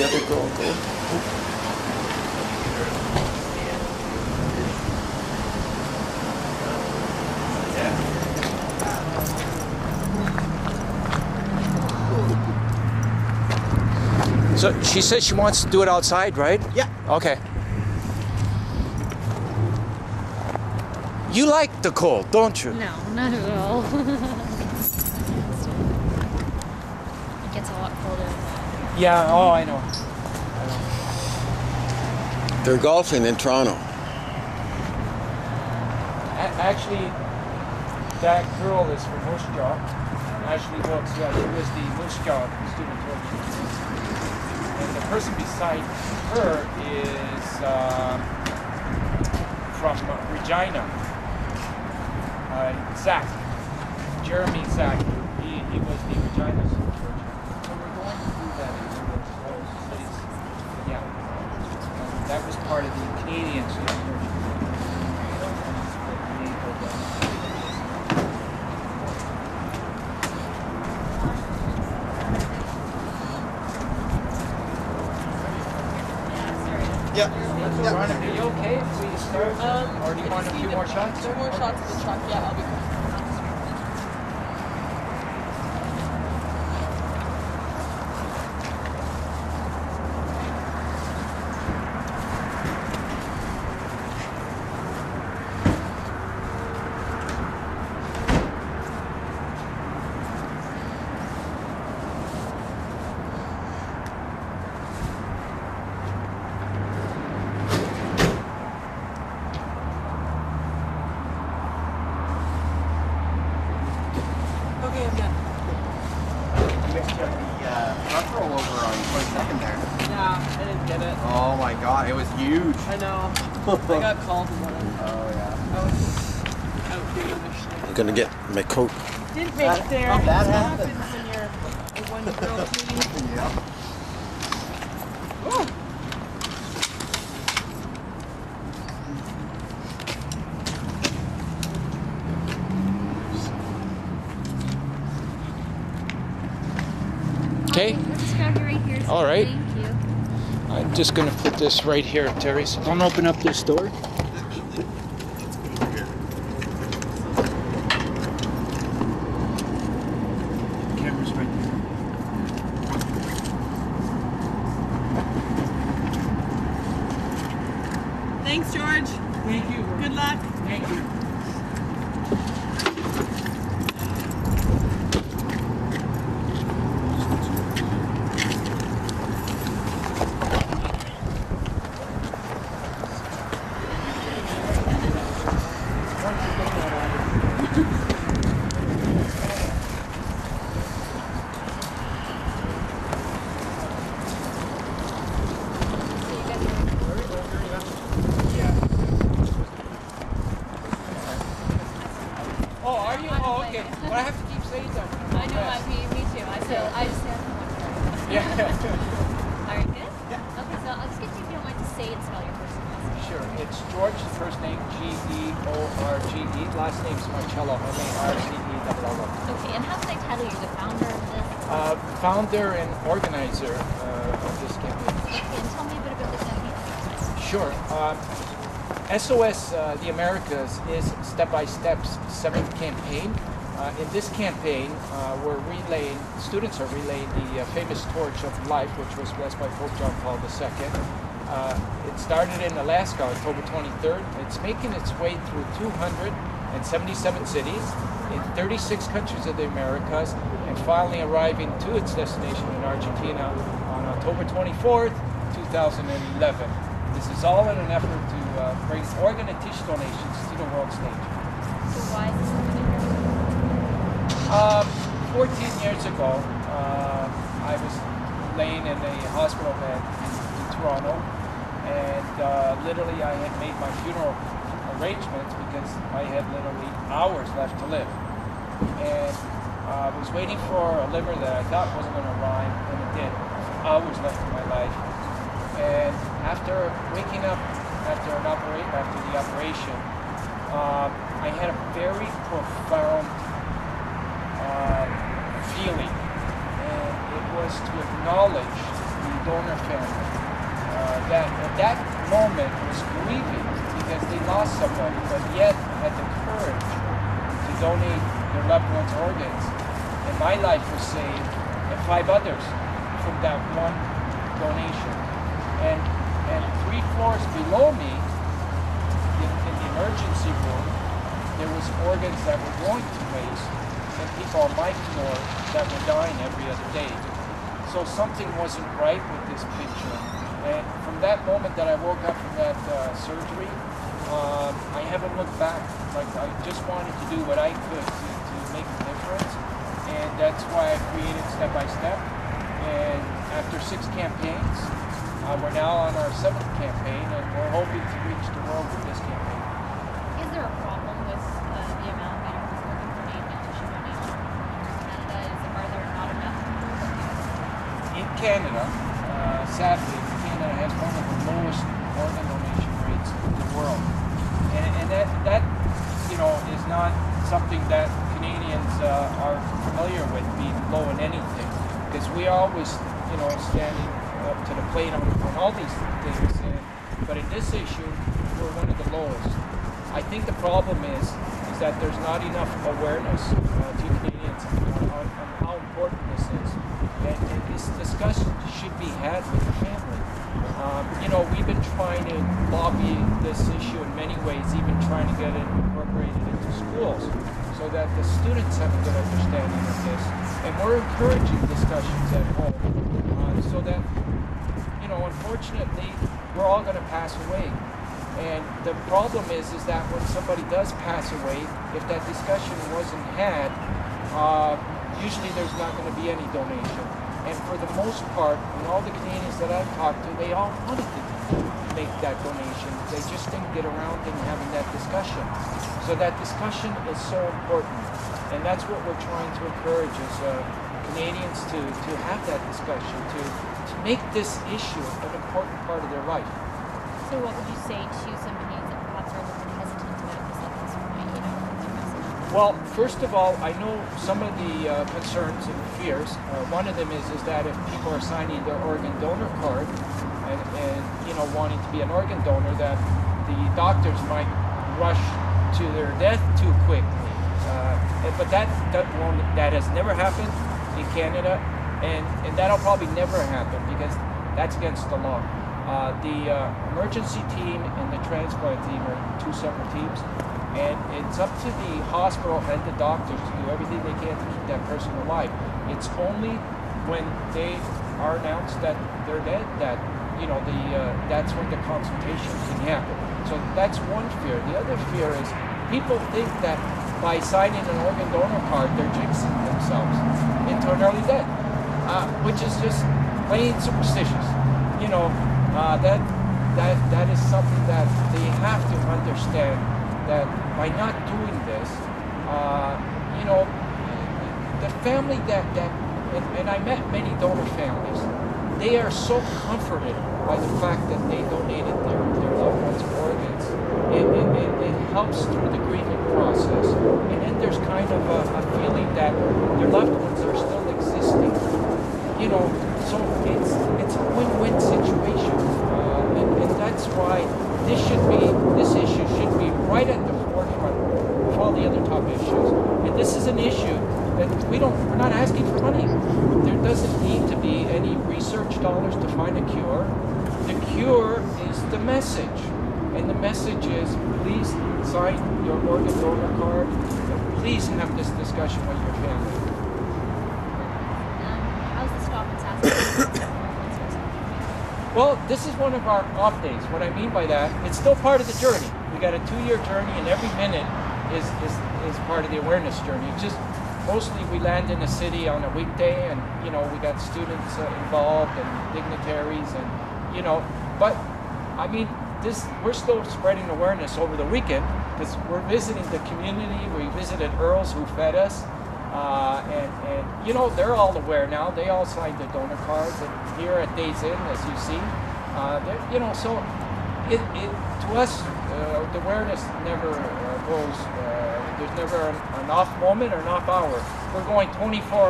other girl go. So she says she wants to do it outside, right? Yeah. Okay. You like the cold, don't you? No, not at all. It gets a lot colder. Yeah, oh, I know. They're golfing in Toronto. Actually, that girl is from Moose Jaw. Ashley Brooks, yeah, she was the Moose Jaw student coach. And the person beside her is from Regina. Zach. Jeremy Zach. He was the Regina student coach. So we're going to do that in those cities. Yeah. And that was part of the Canadian student coach. Yeah. Ron, are you okay if we start? Or do you want a few more shots? 2 more shots of the truck. Yeah, I'll be quick. Okay, I'm done. You missed the truck rollover on 22nd there. Yeah, I didn't get it. Oh my god, it was huge. I know. I got called about it. Oh yeah. I was out doing the shit. I'm gonna get my coat. Didn't make it there. Not bad, What huh? happens when you're a one-girl team? Yeah. Ooh. Okay. Let's just grab you right here. All right. Thank you. I'm just going to put this right here, Terry. So don't open up this door. Camera's right there. Thanks, George. Thank you. Good luck. Thank you. Oh, are you? Oh, okay. Well, I have to keep saying that. I know, me too. I just have one. Yeah. Are you good? Yeah. Okay, so I'll just get you if you don't mind to say and spell your first and last name. Sure. It's George, first name George. Last name's Marcello, Marcello. Okay, and how can I title you? The founder of this? Founder and organizer of this campaign. Okay, and tell me a bit about the campaign. Sure. SOS the Americas is Step by Step's 7th campaign. In this campaign, students are relaying the famous torch of life, which was blessed by Pope John Paul II. It started in Alaska, October 23rd. It's making its way through 277 cities in 36 countries of the Americas, and finally arriving to its destination in Argentina on October 24th, 2011. This is all in an effort to bring organ and tissue donations to the world stage. So why is this something you're 14 years ago, I was laying in a hospital bed in Toronto, and literally I had made my funeral arrangements because I had literally hours left to live. And I was waiting for a liver that I thought wasn't going to arrive, and it did. Hours left in my life. And after waking up after the operation, I had a very profound feeling, and it was to acknowledge the donor family that at that moment was grieving because they lost somebody, but yet had the courage to donate their loved one's organs. And my life was saved, and 5 others from that one donation. And 3 floors below me, in the emergency room, there was organs that were going to waste, and people on my floor that were dying every other day. So something wasn't right with this picture. And from that moment that I woke up from that surgery, I haven't looked back. Like, I just wanted to do what I could to make a difference. And that's why I created Step by Step. And after 6 campaigns, we're now on our 7th campaign, and we're hoping to reach the world with this campaign. Is there a problem with the amount that you're working for aid and tissue donation in Canada? Are there not enough? In Canada, sadly, Canada has one of the lowest organ donation rates in the world. And that is not something that Canadians are familiar with, being low in anything. Because we are always, standing up to the plate on all these things. But in this issue, we're one of the lowest. I think the problem is that there's not enough awareness to Canadians on how important this is. And this discussion should be had with the family. We've been trying to lobby this issue in many ways, even trying to get it incorporated into schools so that the students have a good understanding of this. And we're encouraging discussions at home so that, unfortunately, we're all going to pass away. And the problem is that when somebody does pass away, if that discussion wasn't had, usually there's not going to be any donation. And for the most part, all the Canadians that I've talked to, they all wanted to make that donation. They just didn't get around to having that discussion. So that discussion is so important. And that's what we're trying to encourage is Canadians to have that discussion, to make this issue an important part of their life. So what would you say to some Canadians that perhaps are a little bit hesitant about this at this point, their message? Well, first of all, I know some of the concerns and fears. One of them is that if people are signing their organ donor card and wanting to be an organ donor, that the doctors might rush to their death too quickly. But that has never happened in Canada, and that'll probably never happen because that's against the law. The emergency team and the transplant team are 2 separate teams, and it's up to the hospital and the doctors to do everything they can to keep that person alive. It's only when they are announced that they're dead that that's when the consultation can happen. So that's one fear. The other fear is people think that by signing an organ donor card, they're jinxing themselves into an early death, which is just plain superstitious. That is something that they have to understand, that by not doing this, the family and I met many donor families, they are so comforted by the fact that they donated their loved one's organs. It helps through the grieving process. And then there's kind of a feeling that their loved ones are still existing. So it's a win-win situation. And that's why this issue should be right at the forefront of all the other top issues. And this is an issue that we're not asking for money. There doesn't need to be any research dollars to find a cure. The cure is the message. And the message is, please sign your organ donor card, and please have this discussion with your family. How's the Stop and Sask? Well, this is one of our off days. What I mean by that, it's still part of the journey. We got a 2-year journey, and every minute is part of the awareness journey. It's just mostly we land in a city on a weekday, and we got students involved and dignitaries, and but I mean, we're still spreading awareness over the weekend because we're visiting the community. We visited Earls who fed us, and they're all aware now. They all signed the donor cards, and here at Days In, as you see, so to us the awareness never goes. There's never an off moment or an off hour. We're going 24